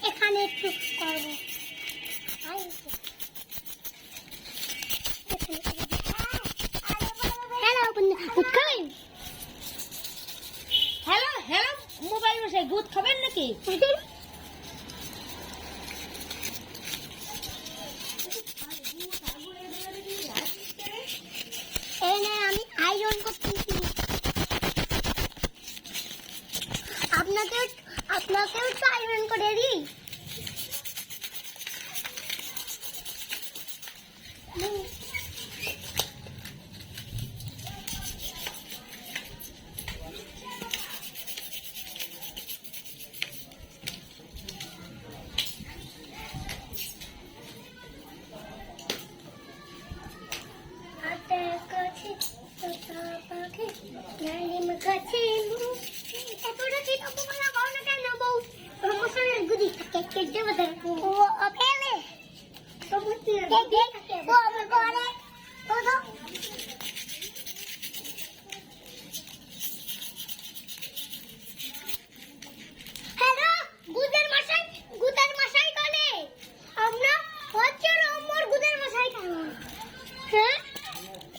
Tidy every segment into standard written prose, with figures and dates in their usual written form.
এখানে একটু করবো হ্যালো হ্যালো মোবাইল বসে দুধ খাবেন নাকি? এই না আমি আয়রন করতেছি। আপনাকেও তো আয়রন করে দিই।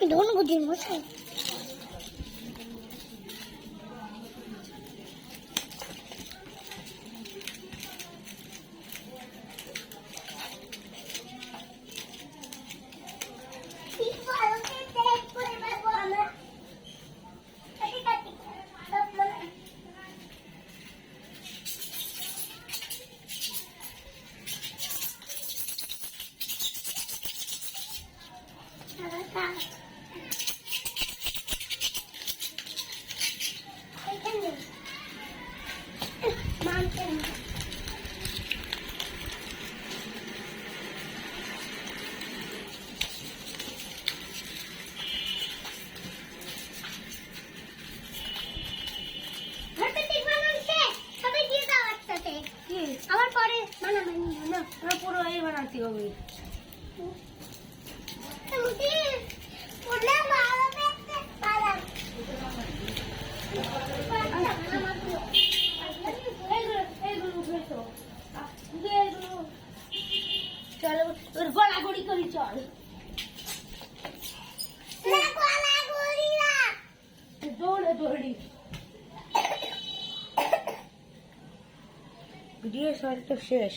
Don't go to mountain. আমার পরে না পুরো এই বানাতে হবে। চলো তোর গড়াগড়ি করি চল। দৌড়ে দৌড়ি ভিডিও সব তো শেষ।